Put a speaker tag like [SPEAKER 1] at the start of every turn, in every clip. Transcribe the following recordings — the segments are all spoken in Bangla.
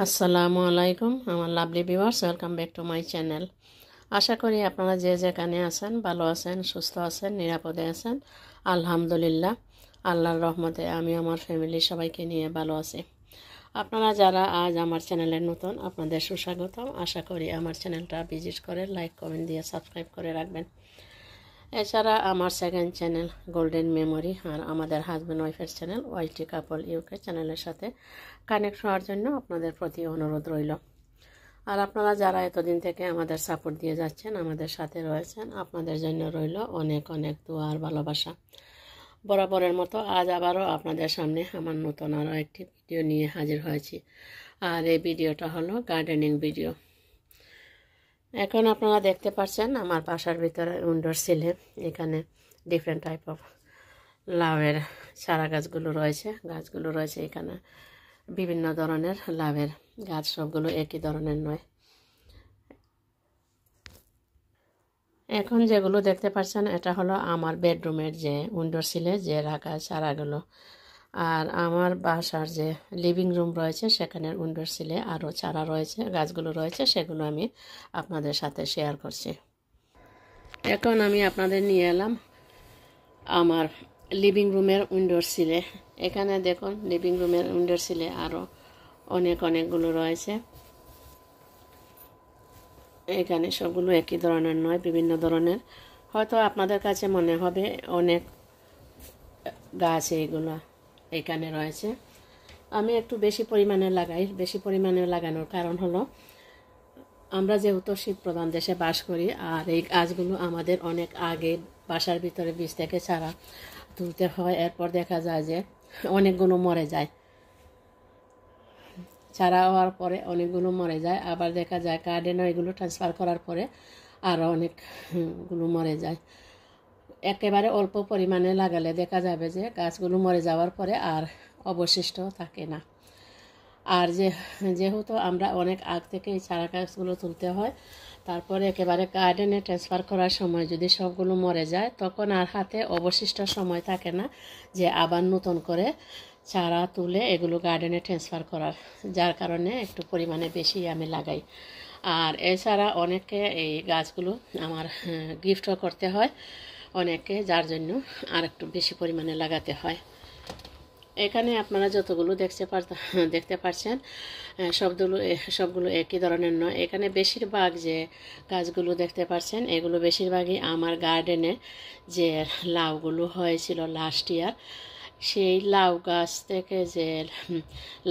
[SPEAKER 1] আসসালামু আলাইকুম আমার lovely viewers, welcome back to my channel. আশা করি আপনারা যে যেখানে আছেন ভালো আছেন, সুস্থ আছেন, নিরাপদে আছেন। আলহামদুলিল্লাহ, আল্লাহর রহমতে আমি আমার ফ্যামিলি সবাইকে নিয়ে ভালো আছি। আপনারা যারা আজ আমার চ্যানেলের নতুন, আপনাদের সুস্বাগতম। আশা করি আমার চ্যানেলটা ভিজিট করে লাইক কমেন্ট দিয়ে সাবস্ক্রাইব করে রাখবেন। এছাড়া আমার সেকেন্ড চ্যানেল গোল্ডেন মেমোরি আর আমাদের হাজব্যান্ড ওয়াইফের চ্যানেল ওয়াইটি কাপল ইউকে চ্যানেলের সাথে কানেক্ট হওয়ার জন্য আপনাদের প্রতি অনুরোধ রইল। আর আপনারা যারা এতদিন থেকে আমাদের সাপোর্ট দিয়ে যাচ্ছেন, আমাদের সাথে রয়েছেন, আপনাদের জন্য রইল অনেক অনেক দোয়া আর ভালোবাসা। বরাবরের মতো আজ আবারও আপনাদের সামনে আমার নতুন আরও একটি ভিডিও নিয়ে হাজির হয়েছি। আর এই ভিডিওটা হলো গার্ডেনিং ভিডিও। এখন আপনারা দেখতে পাচ্ছেন আমার বাসার ভিতরে উইন্ডোর সিলে এখানে ডিফারেন্ট টাইপ অফ লাভের চারা গাছগুলো রয়েছে এখানে বিভিন্ন ধরনের লাভের গাছ, সবগুলো একই ধরনের নয়। এখন যেগুলো দেখতে পাচ্ছেন এটা হলো আমার বেডরুমের যে উইন্ডোর সিলে যে রাখা চারাগুলো। আর আমার বাসার যে লিভিং রুম রয়েছে সেখানের উইন্ডোর সিলে আরও চারা রয়েছে, গাছগুলো রয়েছে, সেগুলো আমি আপনাদের সাথে শেয়ার করছি। এখন আমি আপনাদের নিয়ে এলাম আমার লিভিং রুমের উইন্ডোর সিলে। এখানে দেখুন লিভিং রুমের উইন্ডোর সিলে আরও অনেকগুলো রয়েছে। এখানে সবগুলো একই ধরনের নয়, বিভিন্ন ধরনের। হয়তো আপনাদের কাছে মনে হবে অনেক গাছ এইগুলো এখানে রয়েছে। আমি একটু বেশি পরিমাণে লাগাই। বেশি পরিমাণে লাগানোর কারণ হলো আমরা যেহেতু শীত প্রধান দেশে বাস করি, আর এই গাছগুলো আমাদের অনেক আগে বাসার ভিতরে বীজ থেকে চারা তুলতে হয়। এরপর দেখা যায় যে অনেকগুলো মরে যায়, চারা হওয়ার পরে অনেকগুলো মরে যায়। আবার দেখা যায় গার্ডেনে এগুলো ট্রান্সফার করার পরে আরও অনেকগুলো মরে যায়। একেবারে অল্প পরিমাণে লাগালে দেখা যাবে যে গাছগুলো মরে যাওয়ার পরে আর অবশিষ্ট থাকে না। আর যেহেতু আমরা অনেক আগ থেকে এই চারা গাছগুলো তুলতে হয়, তারপরে একেবারে গার্ডেনে ট্রান্সফার করার সময় যদি সবগুলো মরে যায়, তখন আর হাতে অবশিষ্ট সময় থাকে না যে আবার নতুন করে চারা তুলে এগুলো গার্ডেনে ট্রান্সফার করার। যার কারণে একটু পরিমাণে বেশি আমি লাগাই। আর এছাড়া অনেকে এই গাছগুলো আমার গিফটও করতে হয় অনেকে, যার জন্য আর একটু বেশি পরিমাণে লাগাতে হয়। এখানে আপনারা যতগুলো দেখতে পাচ্ছেন সবগুলো একই ধরনের নয়। এখানে বেশিরভাগ যে গাছগুলো দেখতে পাচ্ছেন এগুলো বেশিরভাগই আমার গার্ডেনে যে লাউগুলো হয়েছিল লাস্ট ইয়ার, সেই লাউ গাছ থেকে যে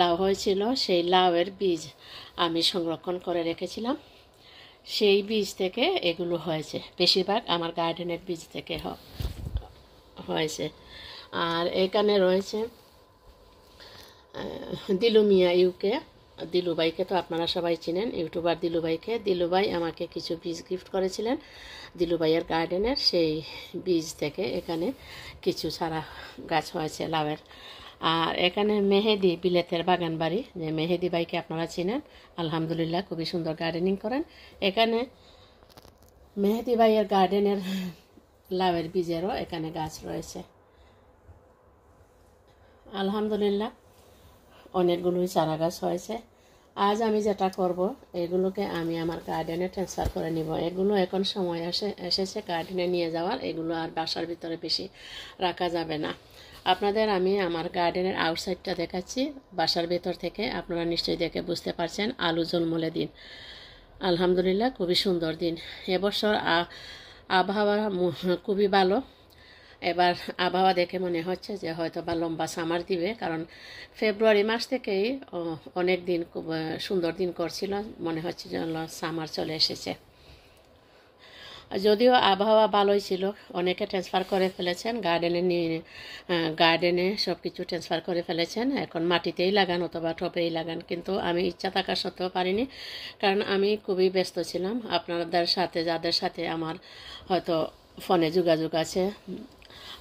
[SPEAKER 1] লাউ হয়েছিল সেই লাউয়ের বীজ আমি সংরক্ষণ করে রেখেছিলাম। সেই বীজ থেকে এগুলো হয়েছে, বেশিরভাগ আমার গার্ডেনের বীজ থেকে হয়েছে। আর এখানে রয়েছে দিলুমিয়া ইউকে। দিলুভাইকে তো আপনারা সবাই চিনেন, ইউটিউবার দিলুভাইকে। দিলুভাই আমাকে কিছু বীজ গিফট করেছিলেন দিলুভাইয়ের গার্ডেনের, সেই বীজ থেকে এখানে কিছু চারা গাছ হয়েছে লাভের। আর এখানে মেহেদি বিলেতের বাগান বাড়ি, যে মেহেদি ভাইকে আপনারা চিনেন, আলহামদুলিল্লাহ খুবই সুন্দর গার্ডেনিং করেন। এখানে মেহেদি ভাইয়ের গার্ডেনের লাভের বীজেরও এখানে গাছ রয়েছে। আলহামদুলিল্লাহ অনেকগুলোই চারা গাছ হয়েছে। আজ আমি যেটা করব, এগুলোকে আমি আমার গার্ডেনে ট্রান্সফার করে নিব। এগুলো এখন সময় এসেছে গার্ডেনে নিয়ে যাওয়ার। এগুলো আর বাসার ভিতরে বেশি রাখা যাবে না। আপনাদের আমি আমার গার্ডেনের আউটসাইডটা দেখাচ্ছি বাসার ভেতর থেকে। আপনারা নিশ্চয়ই দেখে বুঝতে পারছেন আলু ঝলমলে দিন। আলহামদুলিল্লাহ খুবই সুন্দর দিন। এবছর আবহাওয়া খুবই ভালো। এবার আবহাওয়া দেখে মনে হচ্ছে যে হয়তো বা লম্বা সামার দিবে, কারণ ফেব্রুয়ারি মাস থেকেই অনেক দিন খুব সুন্দর দিন করছিল, মনে হচ্ছে যে সামার চলে এসেছে। যদিও আবহাওয়া ভালোই ছিল, অনেকে ট্রান্সফার করে ফেলেছেন গার্ডেনে সব কিছু ট্রান্সফার করে ফেলেছেন। এখন মাটিতেই লাগান অথবা টবেই লাগান, কিন্তু আমি ইচ্ছা থাকা সত্ত্বেও পারিনি, কারণ আমি খুবই ব্যস্ত ছিলাম। আপনাদের সাথে যাদের সাথে আমার হয়তো ফোনে যোগাযোগ আছে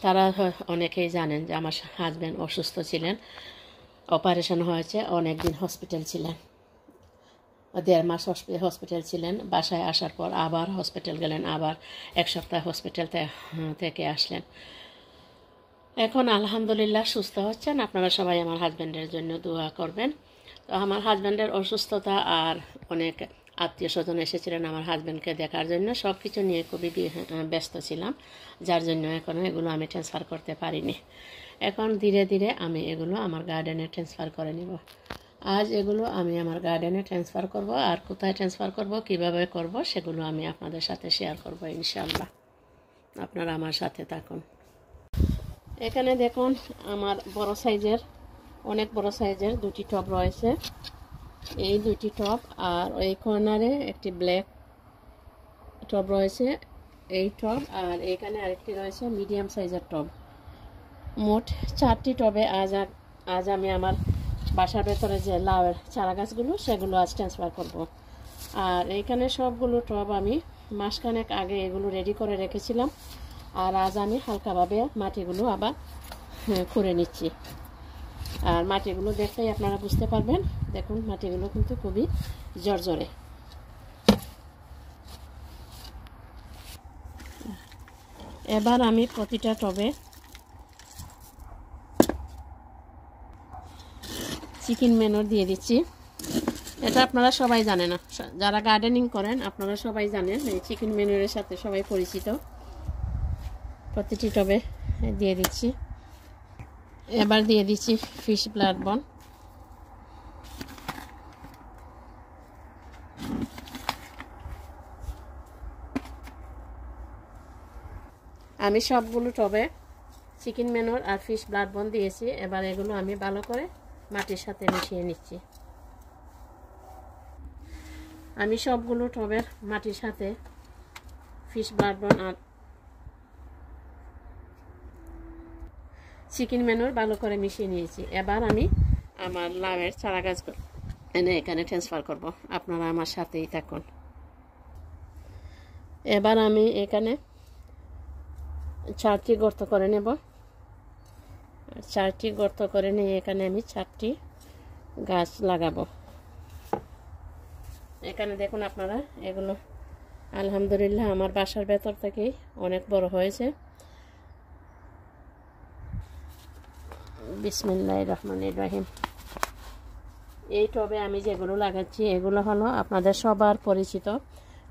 [SPEAKER 1] তারা অনেকেই জানেন যে আমার হাজব্যান্ড অসুস্থ ছিলেন, অপারেশন হয়েছে, অনেক দিন হসপিটাল ছিলেন, 1.5 মাস হসপিটাল ছিলেন। বাসায় আসার পর আবার হসপিটাল গেলেন, আবার 1 সপ্তাহ হসপিটাল থেকে আসলেন। এখন আলহামদুলিল্লাহ সুস্থ হচ্ছেন। আপনারা সবাই আমার হাজব্যান্ডের জন্য দোয়া করবেন। তো আমার হাজব্যান্ডের অসুস্থতা আর অনেক আত্মীয় স্বজন এসেছিলেন আমার হাজব্যান্ডকে দেখার জন্য, সব কিছু নিয়ে খুবই ব্যস্ত ছিলাম, যার জন্য এখনও এগুলো আমি ট্রান্সফার করতে পারিনি। এখন ধীরে ধীরে আমি এগুলো আমার গার্ডেনে ট্রান্সফার করে নিব। আজ এগুলো আমি আমার গার্ডেনে ট্রান্সফার করব, আর কোথায় ট্রান্সফার করব, কিভাবে করব, সেগুলো আমি আপনাদের সাথে শেয়ার করব ইনশাআল্লাহ। আপনারা আমার সাথে থাকুন। এখানে দেখুন আমার বড় সাইজের, অনেক বড় সাইজের দুটি টব রয়েছে, এই দুটি টব, আর ওই কর্নারে একটি ব্ল্যাক টব রয়েছে, এই টব, আর এখানে আরেকটি রয়েছে মিডিয়াম সাইজের টব। মোট 4টি টবে আজ আমি আমার বাসার ভেতরে যে লাউয়ের চারা গাছগুলো সেগুলো আজ ট্রান্সফার করব। আর এইখানে সবগুলো টব আমি মাসখানেক আগে এগুলো রেডি করে রেখেছিলাম, আর আজ আমি হালকাভাবে মাটিগুলো আবার খুঁড়ে নিচ্ছি। আর মাটিগুলো দেখলেই আপনারা বুঝতে পারবেন, দেখুন মাটিগুলো কিন্তু খুবই জর্জরে। এবার আমি প্রতিটা টবে চিকেন ম্যানুর দিয়ে দিচ্ছি। এটা আপনারা সবাই জানেন, না যারা গার্ডেনিং করেন আপনারা সবাই জানেন, এই চিকেন ম্যানুরের সাথে সবাই পরিচিত। প্রতিটি টবে দিয়ে দিচ্ছি। এবার দিয়ে দিচ্ছি ফিশ ব্লাড বন। আমি সবগুলো টবে চিকেন ম্যানুর আর ফিশ ব্লাড বন দিয়েছি। এবার এগুলো আমি ভালো করে মাটির সাথে মিশিয়ে নিচ্ছি। আমি সবগুলো টবের মাটির সাথে ফিশ ব্লাড বন আর চিকেন ম্যানুর ভালো করে মিশিয়ে নিয়েছি। এবার আমি আমার লাউয়ের চারা গাছ এনে এখানে ট্রান্সফার করব। আপনারা আমার সাথেই থাকুন। এবার আমি এখানে 4টি গর্ত করে নেব। 4টি গর্ত করে নিয়ে এখানে আমি 4টি গাছ লাগাবো। এখানে দেখুন আপনারা, এগুলো আলহামদুলিল্লাহ আমার বাসার ভেতর থেকেই অনেক বড় হয়েছে। বিসমিল্লাহির রহমানির রহিম। এই টবে আমি যেগুলো লাগাচ্ছি এগুলো হলো আপনাদের সবার পরিচিত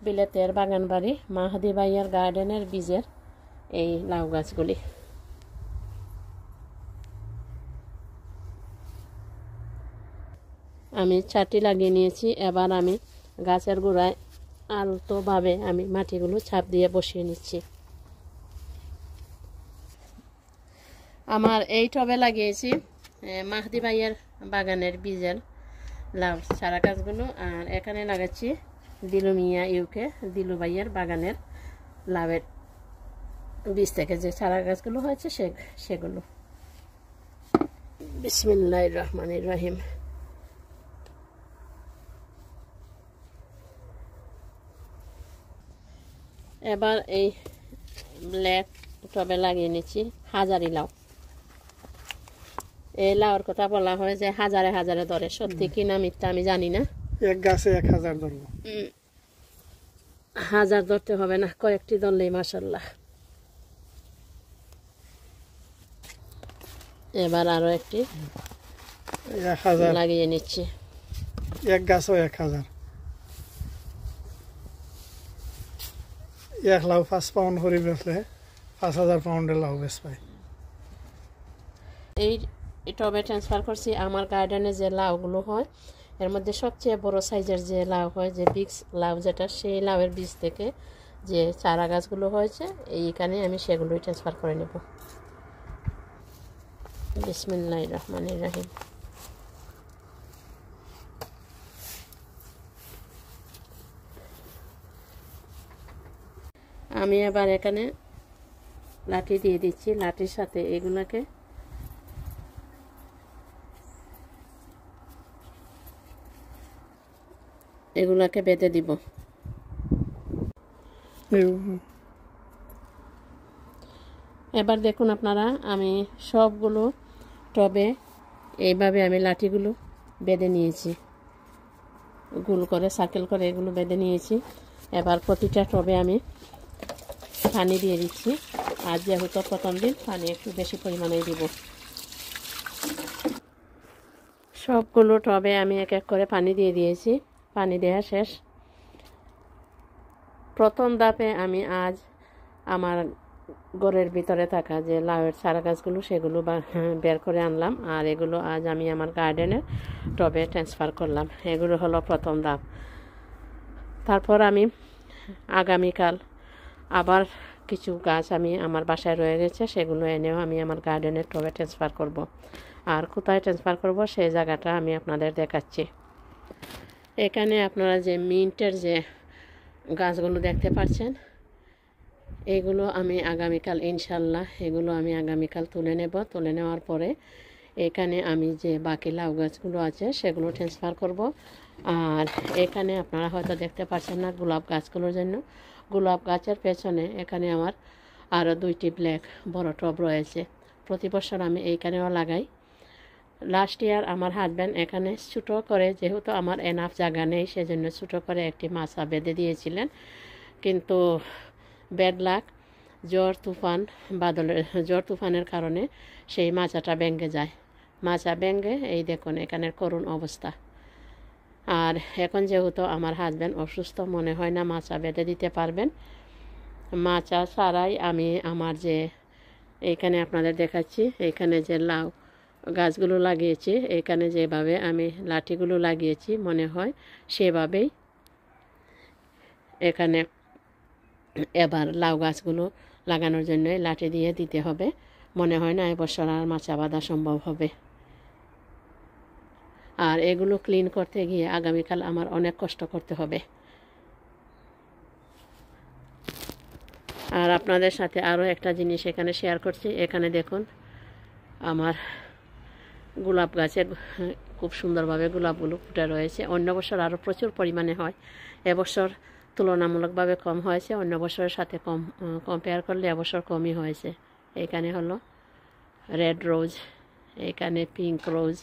[SPEAKER 1] বিলেতের বাগানবাড়ি মাহাদি ভাইয়ার গার্ডেনের বীজের এই লাউ গাছগুলি। আমি 4টি লাগিয়ে নিয়েছি। এবার আমি গাছের গোড়ায় আলতোভাবে আমি মাটিগুলো ছাপ দিয়ে বসিয়ে নিচ্ছি। আমার এই টবে লাগিয়েছি মাহাদি ভাইয়ের বাগানের বীজের লাউ চারা গাছগুলো, আর এখানে লাগাচ্ছি দিলু মিয়া ইউকে দিলু ভাইয়ের বাগানের লাউয়ের বীজ থেকে যে চারা গাছগুলো হয়েছে সেগুলো। বিসমিল্লাহির রহমানির রহিম। এবার এই ব্ল্যাক টবে লাগিয়ে নিচ্ছি হাজারি লাউ। এই লাউর কথা বলা হয় যে হাজারে হাজারে ধরে, সত্যি কি না মিথ্যা আমি জানি না।
[SPEAKER 2] এক গাছে 1000 ধরবো।
[SPEAKER 1] 1000 ধরতে হবে না, কয়েকটি ধরলেই মাশাআল্লাহ। এবার আরো একটি
[SPEAKER 2] 1000
[SPEAKER 1] লাগিয়ে নিচ্ছি।
[SPEAKER 2] এক গাছও 1000। 1 লাউ 5 পাউন্ড করে বেচলে 5000 পাউন্ডের লাউ বেচ পাই।
[SPEAKER 1] এই টবে ট্রান্সফার করছি আমার গার্ডেনে যে লাউগুলো হয় এর মধ্যে সবচেয়ে বড় সাইজের যে লাউ হয়, যে বিগ লাউ যেটা, সেই লাউয়ের বীজ থেকে যে চারা গাছগুলো হয়েছে এইখানে আমি সেগুলোই ট্রান্সফার করে নেব। বিসমিল্লাহির রহমানির রহিম। আমি এবার এখানে লাঠি দিয়ে দিচ্ছি, লাঠির সাথে এগুলোকে বেঁধে দিব। এবার দেখুন আপনারা, আমি সবগুলো টবে এইভাবে আমি লাঠিগুলো বেঁধে নিয়েছি, গোল করে সার্কেল করে এগুলো বেঁধে নিয়েছি। এবার প্রতিটা টবে আমি পানি দিয়ে দিচ্ছি। আর যেহেতু প্রথম দিন পানি একটু বেশি পরিমাণে দিব। সবগুলো টবে আমি এক এক করে পানি দিয়ে দিয়েছি। পানি দেওয়া শেষ। প্রথম ধাপে আমি আজ আমার ঘরের ভিতরে থাকা যে লাউয়ের চারা গাছগুলো সেগুলো বের করে আনলাম, আর এগুলো আজ আমি আমার গার্ডেনের টবে ট্রান্সফার করলাম। এগুলো হলো প্রথম ধাপ। তারপর আমি আগামীকাল আবার কিছু গাছ আমি আমার বাসায় রয়ে গেছে, সেগুলো এনেও আমি আমার গার্ডেনের টবে ট্রান্সফার করব। আর কোথায় ট্রান্সফার করব সেই জায়গাটা আমি আপনাদের দেখাচ্ছি। এখানে আপনারা যে মিন্টের যে গাছগুলো দেখতে পাচ্ছেন, এগুলো আমি আগামীকাল ইনশাল্লাহ এগুলো আমি আগামীকাল তুলে নেব। তুলে নেওয়ার পরে এখানে আমি যে বাকি লাউ গাছগুলো আছে সেগুলো ট্রান্সফার করব। আর এখানে আপনারা হয়তো দেখতে পাচ্ছেন না গোলাপ গাছগুলোর জন্য, গোলাপ গাছের পেছনে এখানে আমার আরও 2টি ব্ল্যাক বড় টব রয়েছে। প্রতি বছর আমি এইখানেও লাগাই। লাস্ট ইয়ার আমার হাজব্যান্ড এখানে ছোটো করে, যেহেতু আমার এনাফ জায়গা নেই সেজন্য ছোটো করে একটি মাচা বেঁধে দিয়েছিলেন, কিন্তু ব্যাড লাক ঝড় তুফানের কারণে সেই মাচাটা ভেঙে যায়। মাচা ভেঙে এই দেখুন এখানের করুণ অবস্থা। আর এখন যেহেতু আমার হাজব্যান্ড অসুস্থ, মনে হয় না মাচা বেঁধে দিতে পারবেন। মাচা ছাড়াই আমি আমার যে এইখানে আপনাদের দেখাচ্ছি, এইখানে যে লাউ গাছগুলো লাগিয়েছি, এখানে যেভাবে আমি লাঠিগুলো লাগিয়েছি মনে হয় সেভাবেই এখানে এবার লাউ গাছগুলো লাগানোর জন্য লাঠি দিয়ে দিতে হবে। মনে হয় না এবছর আর মাচা বাঁধা সম্ভব হবে। আর এগুলো ক্লিন করতে গিয়ে আগামীকাল আমার অনেক কষ্ট করতে হবে। আর আপনাদের সাথে আরও একটা জিনিস এখানে শেয়ার করছি। এখানে দেখুন আমার গোলাপ গাছের খুব সুন্দরভাবে গোলাপগুলো ফুটে রয়েছে। অন্য বছর আরও প্রচুর পরিমাণে হয়, এবছর তুলনামূলকভাবে কম হয়েছে। অন্য বছরের সাথে কম্পেয়ার করলে এবছর কমই হয়েছে। এখানে হলো রেড রোজ, এখানে পিঙ্ক রোজ,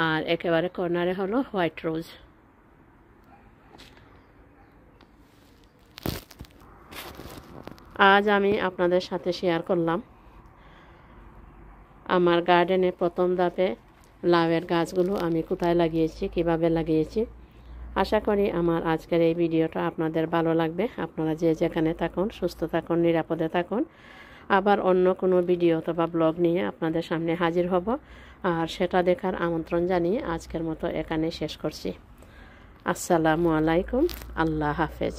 [SPEAKER 1] আর একেবারে কর্নারে হলো হোয়াইট রোজ। আজ আমি আপনাদের সাথে শেয়ার করলাম আমার গার্ডেনে প্রথম ধাপে লাউয়ের গাছগুলো আমি কোথায় লাগিয়েছি, কিভাবে লাগিয়েছি। আশা করি আমার আজকের এই ভিডিওটা আপনাদের ভালো লাগবে। আপনারা যে যেখানে থাকুন সুস্থ থাকুন, নিরাপদে থাকুন। আবার অন্য কোনো ভিডিও অথবা ব্লগ নিয়ে আপনাদের সামনে হাজির হব। আর সেটা দেখার আমন্ত্রণ জানিয়ে আজকের মতো এখানে শেষ করছি। আসসালামু আলাইকুম, আল্লাহ হাফেজ।